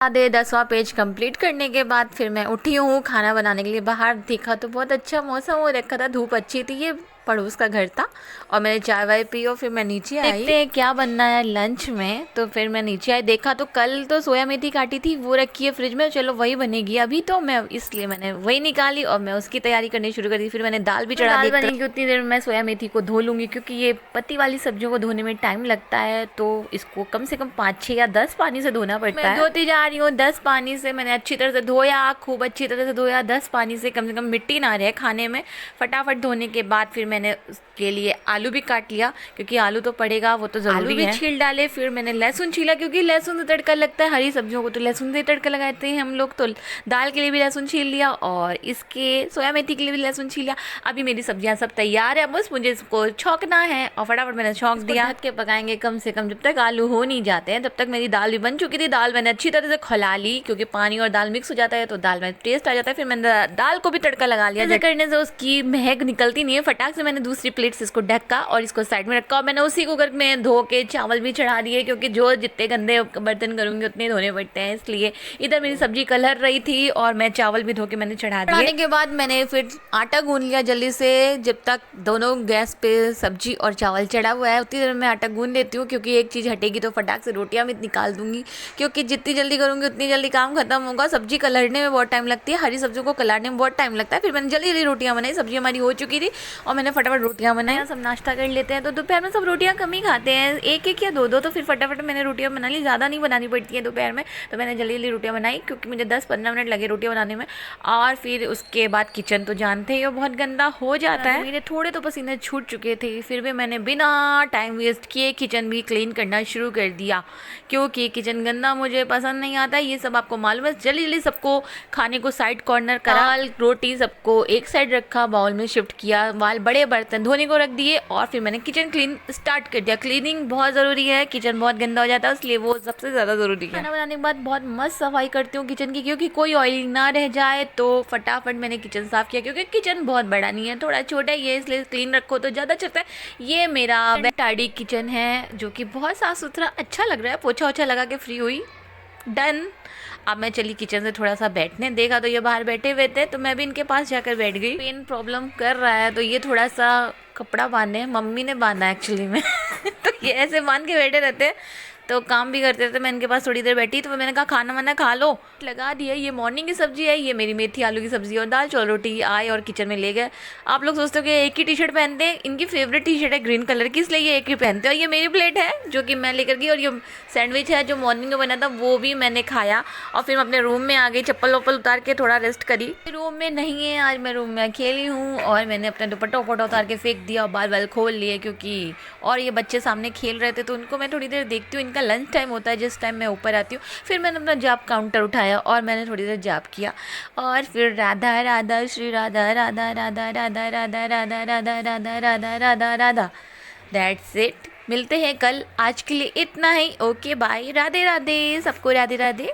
आधे 10वां page complete करने के बाद फिर मैं उठी हूँ खाना बनाने के लिए। बाहर देखा तो बहुत अच्छा मौसम हो रखा था, धूप अच्छी थी। ये पड़ोस का घर था और मैंने चाय वाय पी और फिर मैं नीचे आई। देखते हैं क्या बनना है लंच में। तो फिर मैं नीचे आई, देखा तो कल तो सोया मेथी काटी थी वो रखी है फ्रिज में, चलो वही बनेगी अभी तो मैं, इसलिए मैंने वही निकाली और मैं उसकी तैयारी करनी शुरू कर दी। फिर मैंने दाल भी चढ़ा दी। बनेगी उतनी देर में मैं सोया मेथी को धो लूँगी, क्योंकि ये पत्ती वाली सब्जियों को धोने में टाइम लगता है, तो इसको कम से कम 5-6 या 10 पानी से धोना पड़ता है। मैं धोती जा रही हूँ 10 पानी से। मैंने अच्छी तरह से धोया, खूब अच्छी तरह से धोया 10 पानी से कम मिट्टी ना रहे खाने में। फटाफट धोने के बाद फिर मैंने उसके लिए आलू भी काट लिया, क्योंकि आलू तो पड़ेगा, वो तो जरूरी है। आलू भी छील डाले। फिर मैंने लहसुन छीला, क्योंकि लहसुन से तड़का लगता है। हरी सब्जियों को तो लहसुन से तड़का लगाते हैं हम लोग। तो दाल के लिए भी लहसुन छील लिया और इसके सोया मेथी के लिए भी लहसुन छील लिया। अभी मेरी सब्जियां सब तैयार है, बस मुझे इसको छौंकना है और फटाफट मैंने छौंक दिया। ढक के पकाएंगे कम से कम जब तक आलू हो नहीं जाते हैं। तब तक मेरी दाल भी बन चुकी थी। दाल मैंने अच्छी तरह से खौला ली, क्योंकि पानी और दाल मिक्स हो जाता है तो दाल में टेस्ट आ जाता है। फिर मैंने दाल को भी तड़का लगा लिया। करने से उसकी महक निकलती नहीं है। फटाक से मैंने दूसरी प्लेट से इसको ढका और इसको साइड में रखा और मैंने उसी कुकर में धो के चावल भी चढ़ा दिए, क्योंकि जो जितने गंदे बर्तन करूँगी उतने धोने पड़ते हैं, इसलिए इधर मेरी सब्जी कलर रही थी और मैं चावल भी धो के मैंने चढ़ा दिए। चढ़ाने के बाद मैंने फिर आटा गूंद लिया जल्दी से। जब तक दोनों गैस पे सब्जी और चावल चढ़ा हुआ है उतनी देर में आटा गूंद लेती हूँ, क्योंकि एक चीज़ हटेगी तो फटाक से रोटियाँ भी निकाल दूंगी, क्योंकि जितनी जल्दी करूँगी उतनी जल्दी काम खत्म होगा। सब्जी कलरने में बहुत टाइम लगती है, हरी सब्जियों को कलरने में बहुत टाइम लगता है। फिर मैंने जल्दी जल्दी रोटियाँ बनाई, सब्जी हमारी हो चुकी थी और मैंने फटाफट रोटियाँ बनाई। सब नाश्ता कर लेते हैं तो दोपहर में सब रोटियाँ कम ही खाते हैं, एक एक या दो दो। तो फिर फटाफट मैंने रोटियाँ बना ली, ज़्यादा नहीं बनानी पड़ती है दोपहर में। तो मैंने जल्दी जल्दी रोटियाँ बनाई, क्योंकि मुझे 10-15 मिनट लगे रोटियाँ बनाने में। और फिर उसके बाद किचन तो जानते ही हो बहुत गंदा हो जाता है। मेरे थोड़े तो पसीने छूट चुके थे, फिर भी मैंने बिना टाइम वेस्ट किए किचन भी क्लीन करना शुरू कर दिया, क्योंकि किचन गंदा मुझे पसंद नहीं आता। ये सब आपको मालूम है। जल्दी जल्दी सबको खाने को साइड कॉर्नर करा, रोटी सबको एक साइड रखा, बाउल में शिफ्ट किया, बाल बड़े बर्तन धोने को रख दिए और फिर मैंने किचन क्लीन स्टार्ट कर दिया। क्लीनिंग बहुत ज़रूरी है, किचन बहुत गंदा हो जाता है, इसलिए वो सबसे ज़्यादा ज़रूरी है। खाना बनाने के बाद बहुत मस्त सफाई करती हूँ किचन की, क्योंकि कोई ऑयल ना रह जाए। तो फटाफट मैंने किचन साफ़ किया, क्योंकि किचन बहुत बड़ा नहीं है, थोड़ा छोटा है ये, इसलिए क्लीन रखो तो ज़्यादा अच्छा है। ये मेरा टाइडी किचन है, जो कि बहुत साफ़ सुथरा अच्छा लग रहा है। पोछा ओछा लगा के फ्री हुई, डन। अब मैं चली किचन से थोड़ा सा बैठने, देखा तो ये बाहर बैठे हुए थे तो मैं भी इनके पास जाकर बैठ गई। पेन प्रॉब्लम कर रहा है तो ये थोड़ा सा कपड़ा बांधे, मम्मी ने बांधा एक्चुअली में तो ये ऐसे बांध के बैठे रहते हैं, तो काम भी करते थे। मैं इनके पास थोड़ी देर बैठी तो मैंने कहा खाना वाना खा लो, लगा दिया। ये मॉर्निंग की सब्जी है, ये मेरी मेथी आलू की सब्जी और दाल चौल रोटी। आए और किचन में ले गए। आप लोग सोचते हो कि एक ही टी शर्ट पहनते हैं, इनकी फेवरेट टी शर्ट है ग्रीन कलर की, इसलिए ये एक ही पहनते हैं। और ये मेरी प्लेट है जो कि मैं लेकर गई, और ये सैंडविच है जो मॉर्निंग में बना था वो भी मैंने खाया। और फिर मैं अपने रूम में आ गई, चप्पल वप्पल उतार के थोड़ा रेस्ट करी। रूम में नहीं है आज, मैं रूम में अकेली हूँ और मैंने अपना दुपट्टा वपट्टा उतार के फेंक दिया और बाल बाल खोल लिए, क्योंकि और ये बच्चे सामने खेल रहे थे तो उनको मैं थोड़ी देर देखती हूँ। इनका लंच टाइम होता है जिस टाइम मैं ऊपर आती हूँ। फिर मैंने अपना जाप काउंटर उठाया और मैंने थोड़ी देर जाप किया और फिर राधा राधा श्री राधा राधा राधा राधा राधा राधा राधा राधा राधा राधा राधा, दैट्स इट। मिलते हैं कल, आज के लिए इतना ही। ओके बाय, राधे राधे सबको, राधे राधे।